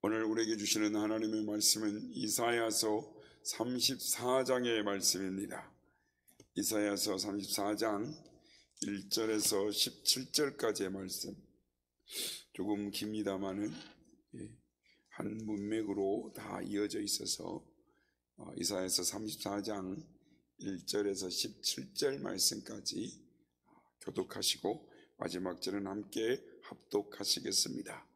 오늘 우리에게 주시는 하나님의 말씀은 이사야서 34장의 말씀입니다. 이사야서 34장 1절에서 17절까지의 말씀, 조금 깁니다마는 한 문맥으로 다 이어져 있어서 이사야서 34장 1절에서 17절 말씀까지 교독하시고 마지막 절은 함께 합독하시겠습니다.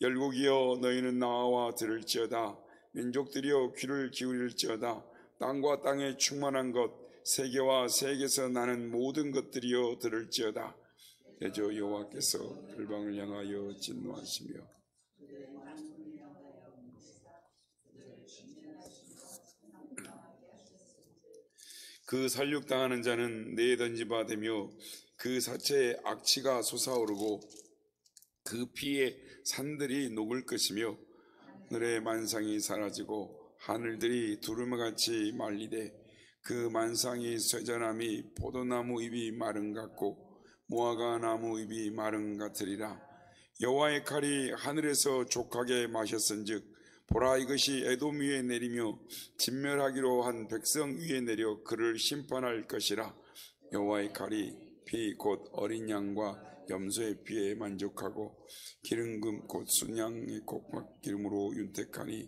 열국이여 너희는 나와 들을지어다. 민족들이여 귀를 기울일지어다. 땅과 땅에 충만한 것, 세계와 세계에서 나는 모든 것들이여 들을지어다. 대저 여호와께서 열방을 향하여 진노하시며 그 살육당하는 자는 내에 던지바 되며 그 사체에 악취가 솟아오르고 그 피에 산들이 녹을 것이며 하늘의 만상이 사라지고 하늘들이 두루마같이 말리되 그 만상이 쇠전함이 포도나무 잎이 마른 같고 무화과 나무 잎이 마른 같으리라. 여호와의 칼이 하늘에서 족하게 마셨은즉 보라, 이것이 에돔 위에 내리며 진멸하기로 한 백성 위에 내려 그를 심판할 것이라. 여호와의 칼이 피 곧 어린 양과 염소의 피에 만족하고 기름금 곧 순양의 곡막 기름으로 윤택하니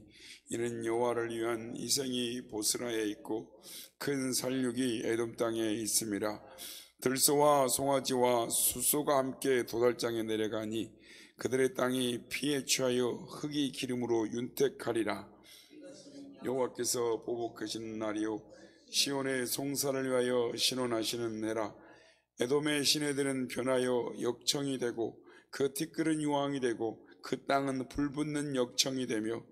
이는 여호와를 위한 이생이 보스라에 있고 큰 살육이 에돔 땅에 있음이라. 들소와 송아지와 숫소가 함께 도달장에 내려가니 그들의 땅이 피에 취하여 흙이 기름으로 윤택하리라. 여호와께서 보복하시는 날이요 시온의 송사를 위하여 신원하시는 해라. 에돔의 시내들은 변하여 역청이 되고 그 티끌은 유황이 되고 그 땅은 불붙는 역청이 되며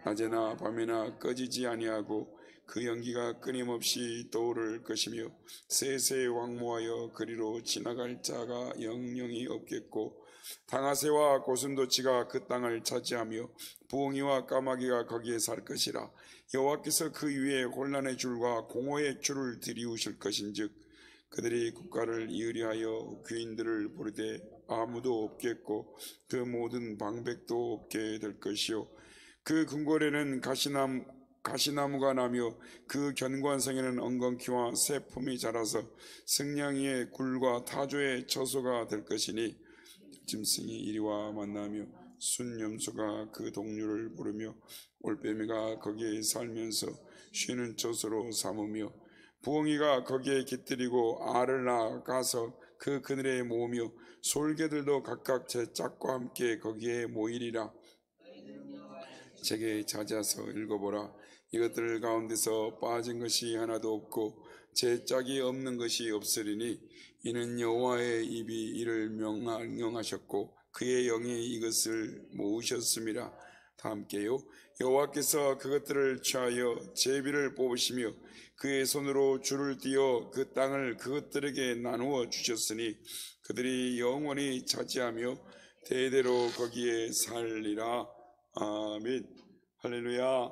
낮에나 밤에나 꺼지지 아니하고 그 연기가 끊임없이 떠오를 것이며 세세 왕모하여 그리로 지나갈 자가 영영이 없겠고 당아새와 고슴도치가 그 땅을 차지하며 부엉이와 까마귀가 거기에 살 것이라. 여호와께서 그 위에 혼란의 줄과 공허의 줄을 들이우실 것인즉 그들이 국가를 이으리하여 귀인들을 부르되 아무도 없겠고 그 모든 방백도 없게 될 것이요 그 궁궐에는 가시나무가 나며 그 견관성에는 엉겅퀴와 새품이 자라서 승냥이의 굴과 타조의 처소가 될 것이니 짐승이 이리와 만나며 순염소가 그 동류를 부르며 올빼미가 거기에 살면서 쉬는 처소로 삼으며 부엉이가 거기에 깃들이고 알을 낳아가서 그 그늘에 모으며 솔개들도 각각 제 짝과 함께 거기에 모이리라. 책에 찾아서 읽어보라. 이것들 가운데서 빠진 것이 하나도 없고 제 짝이 없는 것이 없으리니 이는 여호와의 입이 이를 명하셨고 그의 영이 이것을 모으셨음이라. 다 함께요. 여호와께서 그것들을 취하여 제비를 뽑으시며 그의 손으로 줄을 띄어 그 땅을 그것들에게 나누어 주셨으니 그들이 영원히 차지하며 대대로 거기에 살리라. 아멘. 할렐루야.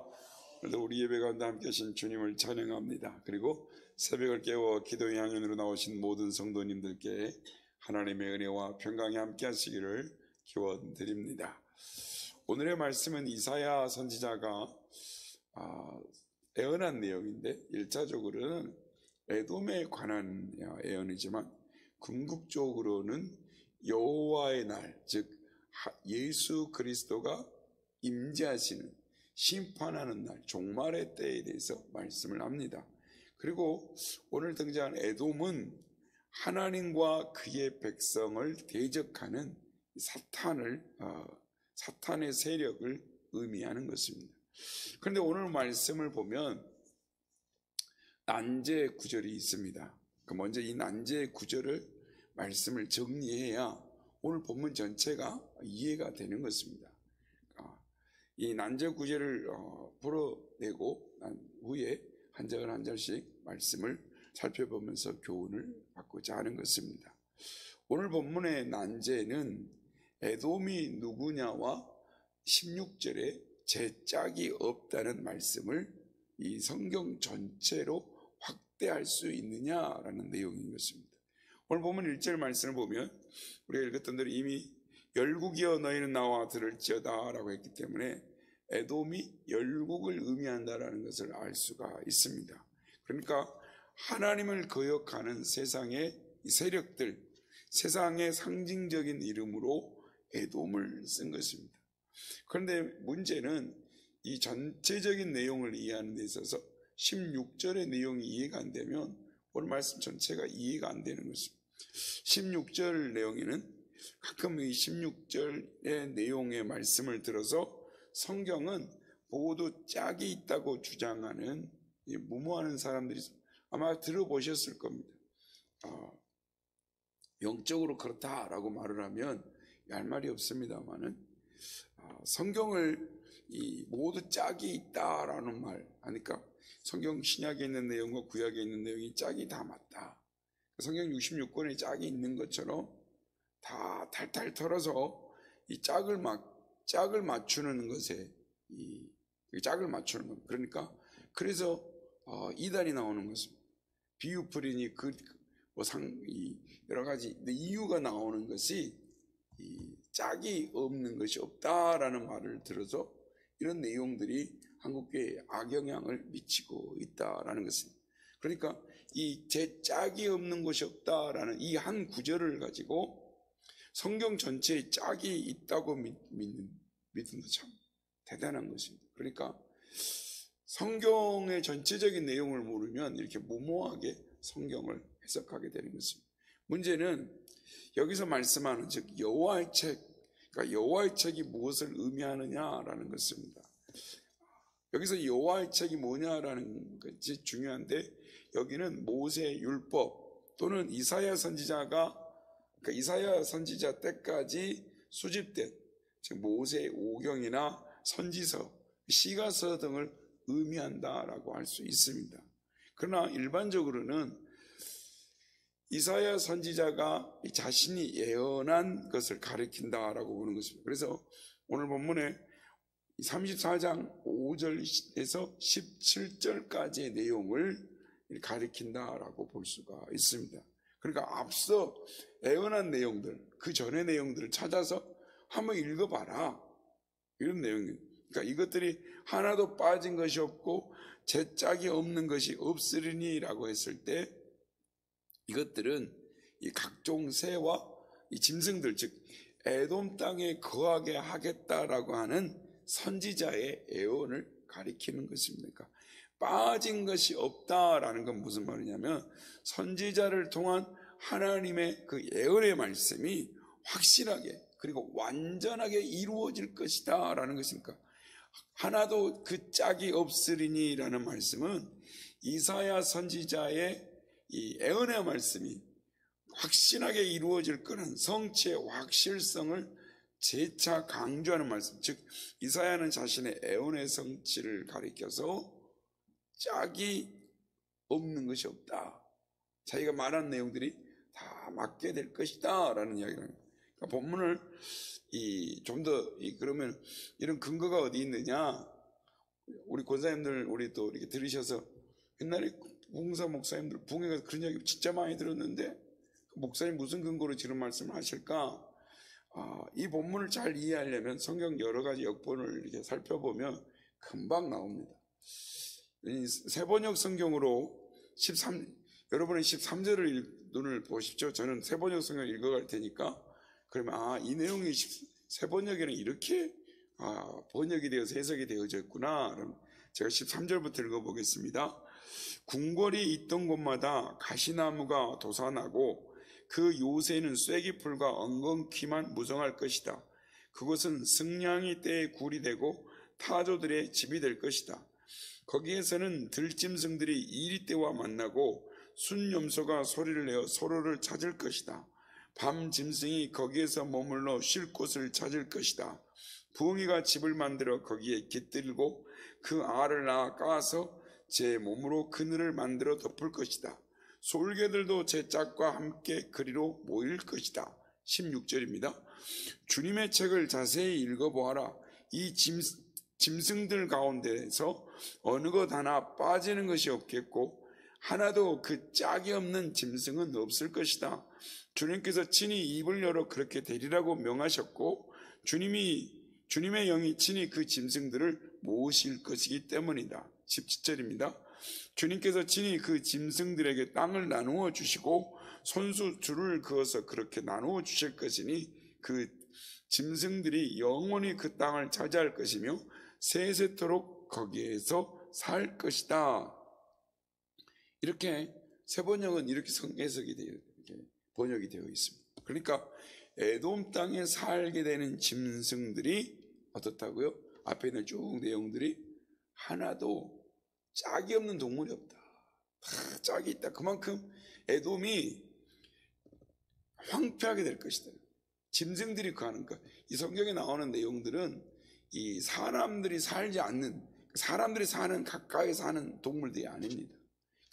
오늘도 우리 예배 가운데 함께 하신 주님을 찬양합니다. 그리고 새벽을 깨워 기도의 향연으로 나오신 모든 성도님들께 하나님의 은혜와 평강이 함께 하시기를 기원드립니다. 오늘의 말씀은 이사야 선지자가 예언한 내용인데 1차적으로는 에돔에 관한 예언이지만 궁극적으로는 여호와의 날, 즉 예수 그리스도가 임재하시는 심판하는 날, 종말의 때에 대해서 말씀을 합니다. 그리고 오늘 등장한 에돔은 하나님과 그의 백성을 대적하는 사탄의 세력을 의미하는 것입니다. 그런데 오늘 말씀을 보면 난제 구절이 있습니다. 먼저 이 난제 구절을 말씀을 정리해야 오늘 본문 전체가 이해가 되는 것입니다. 이 난제 구절을 풀어내고 난 후에 한 절 한 절씩 말씀을 살펴보면서 교훈을 받고자 하는 것입니다. 오늘 본문의 난제는 에돔이 누구냐와 16절에 제 짝이 없다는 말씀을 이 성경 전체로 확대할 수 있느냐라는 내용인 것입니다. 오늘 보면 1절 말씀을 보면 우리가 읽었던 대로 이미 열국이여 너희는 나와 들을지어다 라고 했기 때문에 에돔이 열국을 의미한다라는 것을 알 수가 있습니다. 그러니까 하나님을 거역하는 세상의 세력들, 세상의 상징적인 이름으로 에돔을 쓴 것입니다. 그런데 문제는 이 전체적인 내용을 이해하는 데 있어서 16절의 내용이 이해가 안 되면 오늘 말씀 전체가 이해가 안 되는 것입니다. 16절 내용에는 가끔 이 16절의 내용의 말씀을 들어서 성경은 모두 짝이 있다고 주장하는 무모하는 사람들이 아마 들어보셨을 겁니다. 영적으로 그렇다라고 말을 하면 할 말이 없습니다만은 성경을 모두 짝이 있다라는 말 하니까 성경 신약에 있는 내용과 구약에 있는 내용이 짝이 다 맞다. 성경 66권에 짝이 있는 것처럼 다 탈탈 털어서 이 짝을 맞추는 것에 이 짝을 맞추는 것. 그러니까 그래서 이단이 나오는 것입니다. 비유풀이니 여러 가지 이유가 나오는 것이 이 짝이 없는 것이 없다라는 말을 들어서 이런 내용들이 한국교회에 악영향을 미치고 있다라는 것입니다. 그러니까 이 제 짝이 없는 것이 없다라는 이 한 구절을 가지고 성경 전체에 짝이 있다고 믿는 것 참 대단한 것입니다. 그러니까 성경의 전체적인 내용을 모르면 이렇게 무모하게 성경을 해석하게 되는 것입니다. 문제는 여기서 말씀하는 즉 여호와의 책, 그러니까 여호와의 책이 무엇을 의미하느냐라는 것입니다. 여기서 여호와의 책이 뭐냐라는 것이 중요한데 여기는 모세 율법 또는 이사야 선지자가 그러니까 이사야 선지자 때까지 수집된 즉 모세의 오경이나 선지서, 시가서 등을 의미한다라고 할 수 있습니다. 그러나 일반적으로는 이사야 선지자가 자신이 예언한 것을 가리킨다라고 보는 것입니다. 그래서 오늘 본문에 34장 5절에서 17절까지의 내용을 가리킨다라고 볼 수가 있습니다. 그러니까 앞서 예언한 내용들, 그 전의 내용들을 찾아서 한번 읽어봐라 이런 내용이에요. 그러니까 이것들이 하나도 빠진 것이 없고 제 짝이 없는 것이 없으리니라고 했을 때 이것들은 이 각종 새와 이 짐승들 즉 에돔 땅에 거하게 하겠다라고 하는 선지자의 예언을 가리키는 것입니다. 빠진 것이 없다라는 건 무슨 말이냐면 선지자를 통한 하나님의 그 예언의 말씀이 확실하게 그리고 완전하게 이루어질 것이다 라는 것이니까 하나도 그 짝이 없으리니 라는 말씀은 이사야 선지자의 이 예언의 말씀이 확실하게 이루어질 거는 성취의 확실성을 재차 강조하는 말씀. 즉 이사야는 자신의 예언의 성취를 가리켜서 짝이 없는 것이 없다. 자기가 말한 내용들이 다 맞게 될 것이다 라는 이야기를 합니다. 그러니까 본문을 좀 더 그러면 이런 근거가 어디 있느냐? 우리 권사님들 우리 또 이렇게 들으셔서 옛날에 봉사 목사님들 붕에 가서 그런 이야기 진짜 많이 들었는데 목사님 무슨 근거로 지금 말씀을 하실까? 이 본문을 잘 이해하려면 성경 여러 가지 역본을 이렇게 살펴보면 금방 나옵니다. 세번역 성경으로 여러분은 13절을 눈을 보십시오. 저는 세번역 성경을 읽어갈 테니까 그러면 이 내용이 세번역에는 이렇게 번역이 되어서 해석이 되어졌구나. 그럼 제가 13절부터 읽어보겠습니다. 궁궐이 있던 곳마다 가시나무가 돋아나고 그 요새는 쐐기풀과 엉겅퀴만 무성할 것이다. 그곳은 승냥이 떼의 굴이 되고 타조들의 집이 될 것이다. 거기에서는 들짐승들이 이리떼와 만나고 순염소가 소리를 내어 서로를 찾을 것이다. 밤 짐승이 거기에서 머물러 쉴 곳을 찾을 것이다. 부엉이가 집을 만들어 거기에 깃들고 그 알을 낳아 까서 제 몸으로 그늘을 만들어 덮을 것이다. 솔개들도 제 짝과 함께 그리로 모일 것이다. 16절입니다. 주님의 책을 자세히 읽어보아라. 이 짐승들 가운데서 어느 것 하나 빠지는 것이 없겠고 하나도 그 짝이 없는 짐승은 없을 것이다. 주님께서 친히 입을 열어 그렇게 되리라고 명하셨고 주님의 영이 친히 그 짐승들을 모으실 것이기 때문이다. 17절입니다. 주님께서 친히 그 짐승들에게 땅을 나누어 주시고 손수 줄을 그어서 그렇게 나누어 주실 것이니 그 짐승들이 영원히 그 땅을 차지할 것이며 세세토록 거기에서 살 것이다. 이렇게 세 번역은 이렇게 해석이 되어 이렇게 번역이 되어 있습니다. 그러니까 에돔 땅에 살게 되는 짐승들이 어떻다고요? 앞에 있는 쭉 내용들이 하나도 짝이 없는 동물이 없다. 다 짝이 있다. 그만큼 에돔이 황폐하게 될 것이다. 짐승들이 거하는 이 성경에 나오는 내용들은 이 사람들이 살지 않는, 사람들이 사는 가까이 사는 동물들이 아닙니다.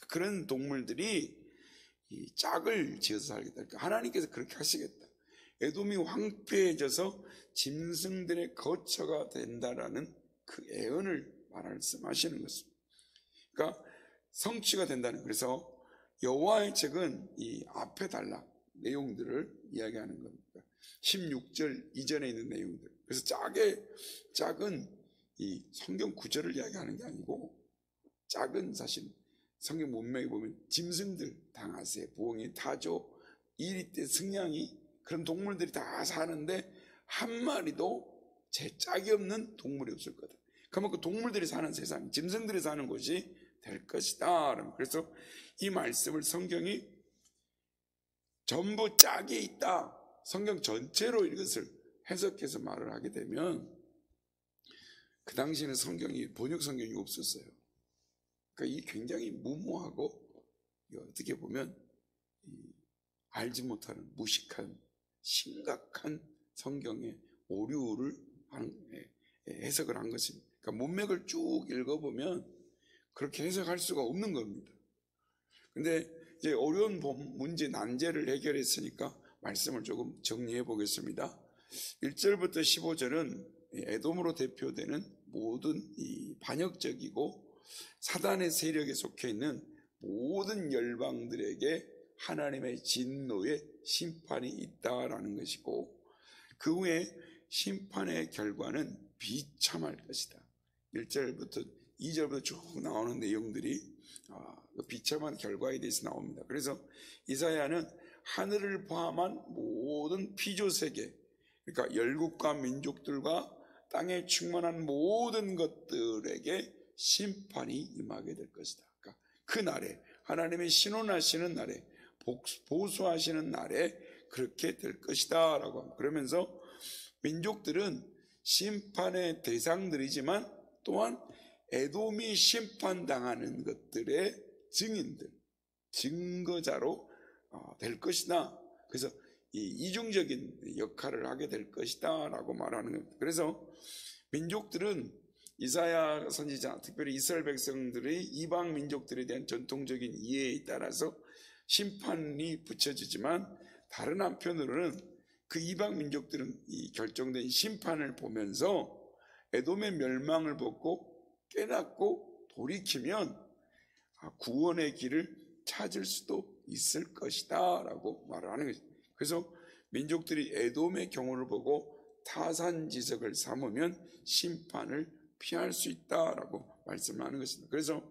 그런 동물들이 이 짝을 지어서 살겠다. 그러니까 하나님께서 그렇게 하시겠다. 에돔이 황폐해져서 짐승들의 거처가 된다라는 그 예언을 말씀하시는 것입니다. 그러니까 성취가 된다는. 그래서 여호와의 책은 이 앞에 단락 내용들을 이야기하는 겁니다. 16절 이전에 있는 내용들. 그래서 짝은 이 성경 구절을 이야기하는 게 아니고, 짝은 사실 성경 문맥에 보면 짐승들, 당하새, 부엉이, 타조, 이리떼, 승냥이 그런 동물들이 다 사는데 한 마리도 제 짝이 없는 동물이 없을 거다. 그러면 그 동물들이 사는 세상, 짐승들이 사는 곳이 될 것이다. 그래서 이 말씀을 성경이 전부 짝이 있다, 성경 전체로 이것을 해석해서 말을 하게 되면 그 당시에는 번역 성경이 없었어요. 그러니까 이 굉장히 무모하고 어떻게 보면 알지 못하는 무식한 심각한 성경의 오류를 해석을 한 것입니다. 그러니까 문맥을 쭉 읽어보면 그렇게 해석할 수가 없는 겁니다. 근데 이제 어려운 문제, 난제를 해결했으니까 말씀을 조금 정리해 보겠습니다. 1절부터 15절은 에돔으로 대표되는 모든 이 반역적이고 사단의 세력에 속해 있는 모든 열방들에게 하나님의 진노의 심판이 있다라는 것이고, 그 후에 심판의 결과는 비참할 것이다. 1절부터 2절부터 쭉 나오는 내용들이 비참한 결과에 대해서 나옵니다. 그래서 이사야는 하늘을 포함한 모든 피조세계, 그러니까 열국과 민족들과 땅에 충만한 모든 것들에게 심판이 임하게 될 것이다. 그러니까 그 날에, 하나님의 신원하시는 날에, 보수하시는 날에 그렇게 될 것이다 라고 합니다. 그러면서 민족들은 심판의 대상들이지만 또한 에돔이 심판당하는 것들의 증인들, 증거자로 될 것이다. 그래서 이중적인 역할을 하게 될 것이다 라고 말하는 겁니다. 그래서 민족들은 이사야 선지자, 특별히 이스라엘 백성들의 이방 민족들에 대한 전통적인 이해에 따라서 심판이 붙여지지만, 다른 한편으로는 그 이방 민족들은 이 결정된 심판을 보면서 에돔의 멸망을 보고 깨닫고 돌이키면 구원의 길을 찾을 수도 있을 것이다 라고 말을 하는 거죠. 그래서 민족들이 에돔의 경우를 보고 타산지석을 삼으면 심판을 피할 수 있다라고 말씀하는 것입니다. 그래서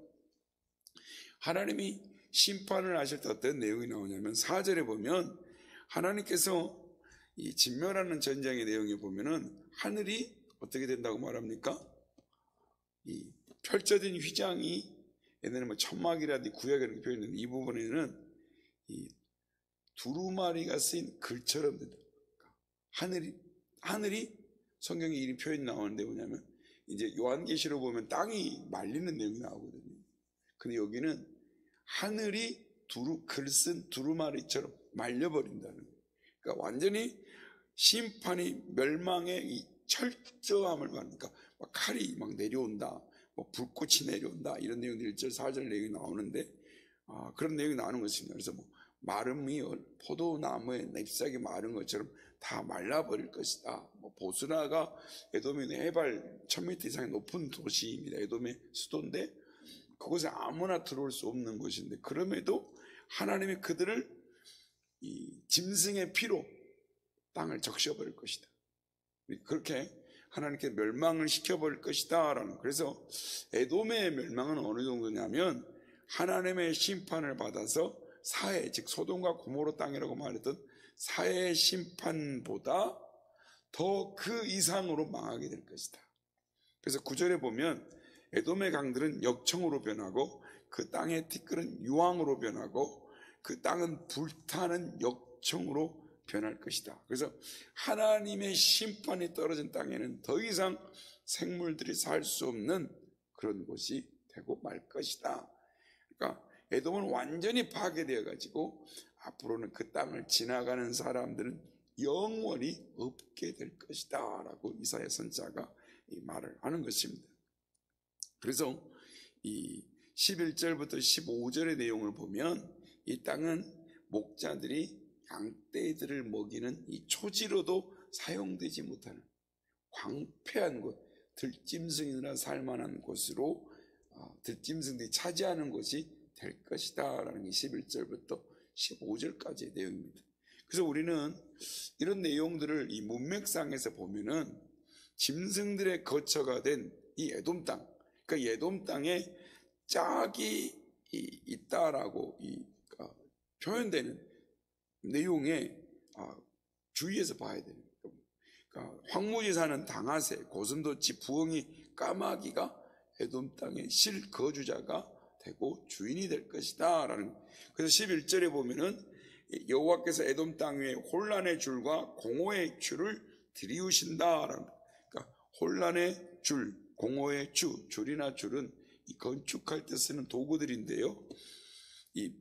하나님이 심판을 하실 때 어떤 내용이 나오냐면 4절에 보면 하나님께서 이 진멸하는 전쟁의 내용에 보면은 하늘이 어떻게 된다고 말합니까? 이 펼쳐진 휘장이 옛날에 뭐 천막이라든지 구약에 이렇게 표현했는데, 이 부분에는 이 두루마리가 쓰인 글처럼 된다. 하늘이 성경에 이 표현이 나오는데 뭐냐면, 이제 요한계시로 보면 땅이 말리는 내용이 나오거든요. 근데 여기는 하늘이 글 쓴 두루마리처럼 말려버린다는 거예요. 그러니까 완전히 심판이, 멸망의 이 철저함을 말하니까 막 칼이 막 내려온다, 뭐 불꽃이 내려온다, 이런 내용들이 1절 4절 내용이 나오는데 그런 내용이 나오는 것입니다. 그래서 뭐 마름이 포도나무의 잎사귀 마른 것처럼 다 말라버릴 것이다. 뭐 보스라가 에돔의 해발 1000m 이상의 높은 도시입니다. 에돔의 수도인데 그곳에 아무나 들어올 수 없는 곳인데, 그럼에도 하나님이 그들을 이 짐승의 피로 땅을 적셔버릴 것이다. 그렇게 하나님께 멸망을 시켜버릴 것이다 라는. 그래서 에돔의 멸망은 어느 정도냐면 하나님의 심판을 받아서 사해, 즉 소돔과 고모로 땅이라고 말했던 사해 심판보다 더 그 이상으로 망하게 될 것이다. 그래서 9절에 보면 에돔의 강들은 역청으로 변하고 그 땅의 티끌은 유황으로 변하고 그 땅은 불타는 역청으로 변할 것이다. 그래서 하나님의 심판이 떨어진 땅에는 더 이상 생물들이 살 수 없는 그런 곳이 되고 말 것이다. 그러니까 에돔은 완전히 파괴되어 가지고 앞으로는 그 땅을 지나가는 사람들은 영원히 없게 될 것이다 라고 이사야 선지자가 이 말을 하는 것입니다. 그래서 이 11절부터 15절의 내용을 보면 이 땅은 목자들이 양떼들을 먹이는 이 초지로도 사용되지 못하는 광폐한 곳, 들짐승이나 살만한 곳으로 들짐승들이 차지하는 곳이 될 것이다 라는 게 11절부터 15절까지의 내용입니다. 그래서 우리는 이런 내용들을 이 문맥상에서 보면은 짐승들의 거처가 된 이 에돔 땅, 그러니까 에돔 땅에 짝이 있다라고 표현되는 내용에 주의해서 봐야 돼요. 그러니까 황무지 사는 당하세, 고슴도치, 부엉이, 까마귀가 에돔 땅의 실거주자가 되고 주인이 될 것이다 라는. 그래서 11절에 보면은 여호와께서 에돔 땅 위에 혼란의 줄과 공허의 줄을 들이우신다 라는. 그러니까 혼란의 줄, 공허의 줄이나 줄은 이 건축할 때 쓰는 도구들인데요, 이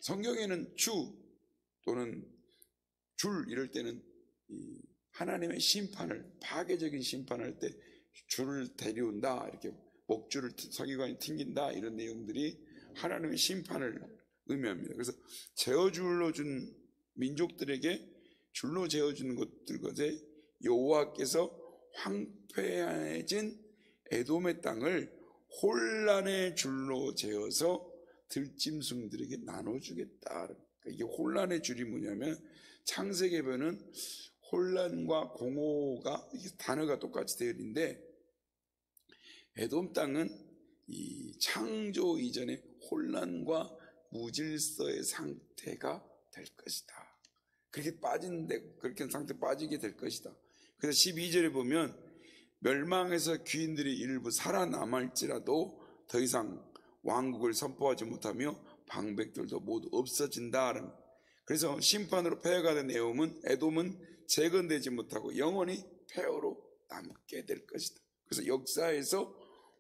성경에는 주 또는 줄 이럴 때는 이 하나님의 심판을, 파괴적인 심판할 때 줄을 데려온다, 이렇게 목줄을 서기관이 튕긴다, 이런 내용들이 하나님의 심판을 의미합니다. 그래서 제어줄로 준 민족들에게 줄로 재어주는 것에 여호와께서 황폐해진 에돔의 땅을 혼란의 줄로 재어서 들짐승들에게 나눠주겠다. 그러니까 이게 혼란의 줄이 뭐냐면 창세기에는 혼란과 공허가, 이게 단어가 똑같이 되어 있는데 에돔 땅은 이 창조 이전의 혼란과 무질서의 상태가 될 것이다. 그렇게 빠진데, 그렇게 상태 빠지게 될 것이다. 그래서 12절에 보면 멸망에서 귀인들이 일부 살아남을지라도 더 이상 왕국을 선포하지 못하며 방백들도 모두 없어진다. 그래서 심판으로 폐허가 된 에돔은 재건되지 못하고 영원히 폐허로 남게 될 것이다. 그래서 역사에서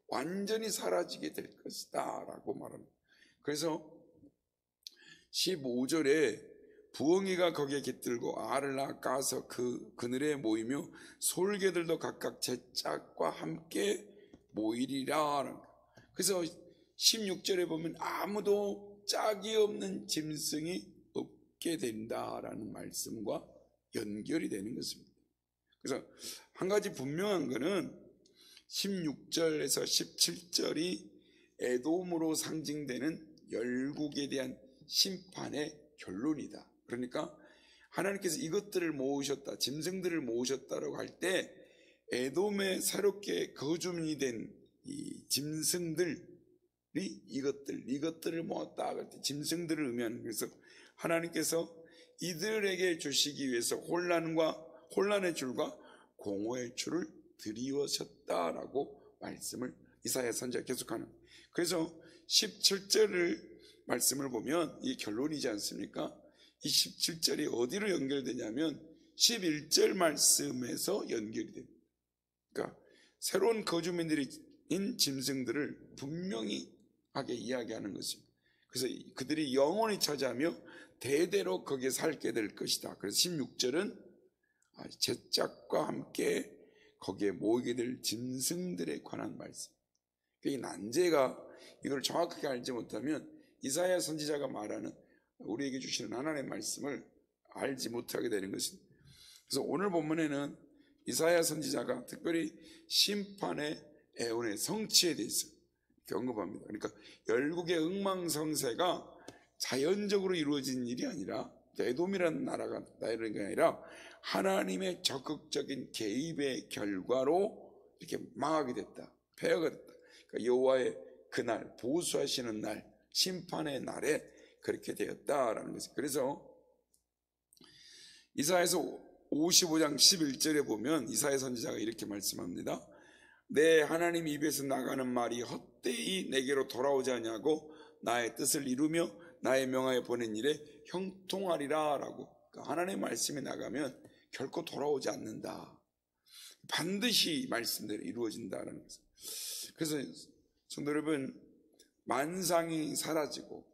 완전히 사라지게 될 것이다 라고 말합니다. 그래서 15절에 부엉이가 거기에 깃들고 알을 낳아 까서 그 그늘에 모이며 솔개들도 각각 제 짝과 함께 모이리라. 그래서 16절에 보면 아무도 짝이 없는 짐승이 없게 된다라는 말씀과 연결이 되는 것입니다. 그래서 한 가지 분명한 것은 16절에서 17절이 에돔으로 상징되는 열국에 대한 심판의 결론이다. 그러니까 하나님께서 이것들을 모으셨다, 짐승들을 모으셨다라고 할 때 에돔에 새롭게 거주민이 된 이 짐승들이 이것들을 모았다 할 때 짐승들을 의미하는. 그래서 하나님께서 이들에게 주시기 위해서 혼란의 줄과 공허의 줄을 드리우셨다라고 말씀을 이사야 선지자가 계속하는. 그래서 17절을 말씀을 보면 이 결론이지 않습니까? 이 17절이 어디로 연결되냐면 11절 말씀에서 연결이 됩니다. 그러니까 새로운 거주민들인 짐승들을 분명히 하게 이야기하는 것입니다. 그래서 그들이 영원히 차지하며 대대로 거기에 살게 될 것이다. 그래서 16절은 제짝과 함께 거기에 모이게 될 짐승들에 관한 말씀. 이 난제가 이걸 정확하게 알지 못하면 이사야 선지자가 말하는 우리에게 주시는 하나님의 말씀을 알지 못하게 되는 것입니다. 그래서 오늘 본문에는 이사야 선지자가 특별히 심판의 에온의 성취에 대해서 언급합니다. 그러니까 열국의 흥망성쇠가 자연적으로 이루어진 일이 아니라, 에돔이라는 나라가 이런 게 아니라 하나님의 적극적인 개입의 결과로 이렇게 망하게 됐다, 폐허가 됐다. 그러니까 여호와의 그날, 보수하시는 날, 심판의 날에 그렇게 되었다라는 것이죠. 그래서 이사야서 55장 11절에 보면 이사야 선지자가 이렇게 말씀합니다. 내 하나님 입에서 나가는 말이 헛되이 내게로 돌아오지 아니하고 나의 뜻을 이루며 나의 명하여 보낸 일에 형통하리라 라고. 그러니까 하나님의 말씀이 나가면 결코 돌아오지 않는다, 반드시 말씀대로 이루어진다라는 것을. 그래서 성도 여러분, 만상이 사라지고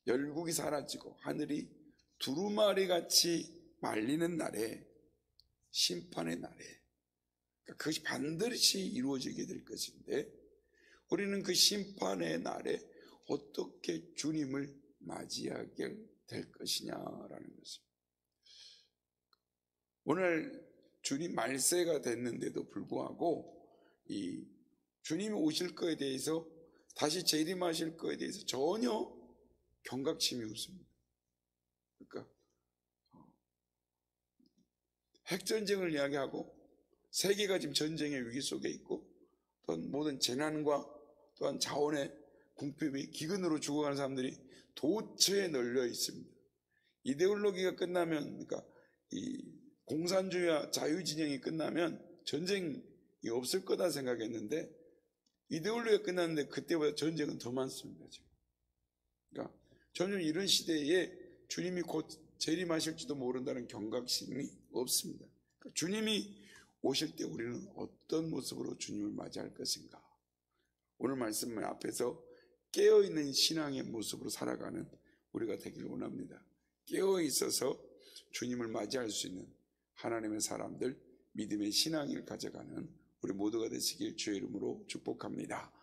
열국이 사라지고 하늘이 두루마리 같이 말리는 날에, 심판의 날에, 그러니까 그것이 반드시 이루어지게 될 것인데, 우리는 그 심판의 날에 어떻게 주님을 맞이하게 될 것이냐라는 것입니다. 오늘 주님 말세가 됐는데도 불구하고 이 주님이 오실 거에 대해서, 다시 재림하실 거에 대해서 전혀 경각심이 없습니다. 그러니까 핵전쟁을 이야기하고, 세계가 지금 전쟁의 위기 속에 있고, 또한 모든 재난과 또한 자원의 궁핍이, 기근으로 죽어가는 사람들이 도처에 널려 있습니다. 이데올로기가 끝나면, 그러니까 이 공산주의와 자유진영이 끝나면 전쟁이 없을 거다 생각했는데, 이데올로기가 끝났는데 그때보다 전쟁은 더 많습니다, 지금. 그러니까 전혀 이런 시대에 주님이 곧 재림하실지도 모른다는 경각심이 없습니다. 그러니까 주님이 오실 때 우리는 어떤 모습으로 주님을 맞이할 것인가? 오늘 말씀 앞에서 깨어있는 신앙의 모습으로 살아가는 우리가 되기를 원합니다. 깨어있어서 주님을 맞이할 수 있는 하나님의 사람들, 믿음의 신앙을 가져가는 우리 모두가 되시길 주의 이름으로 축복합니다.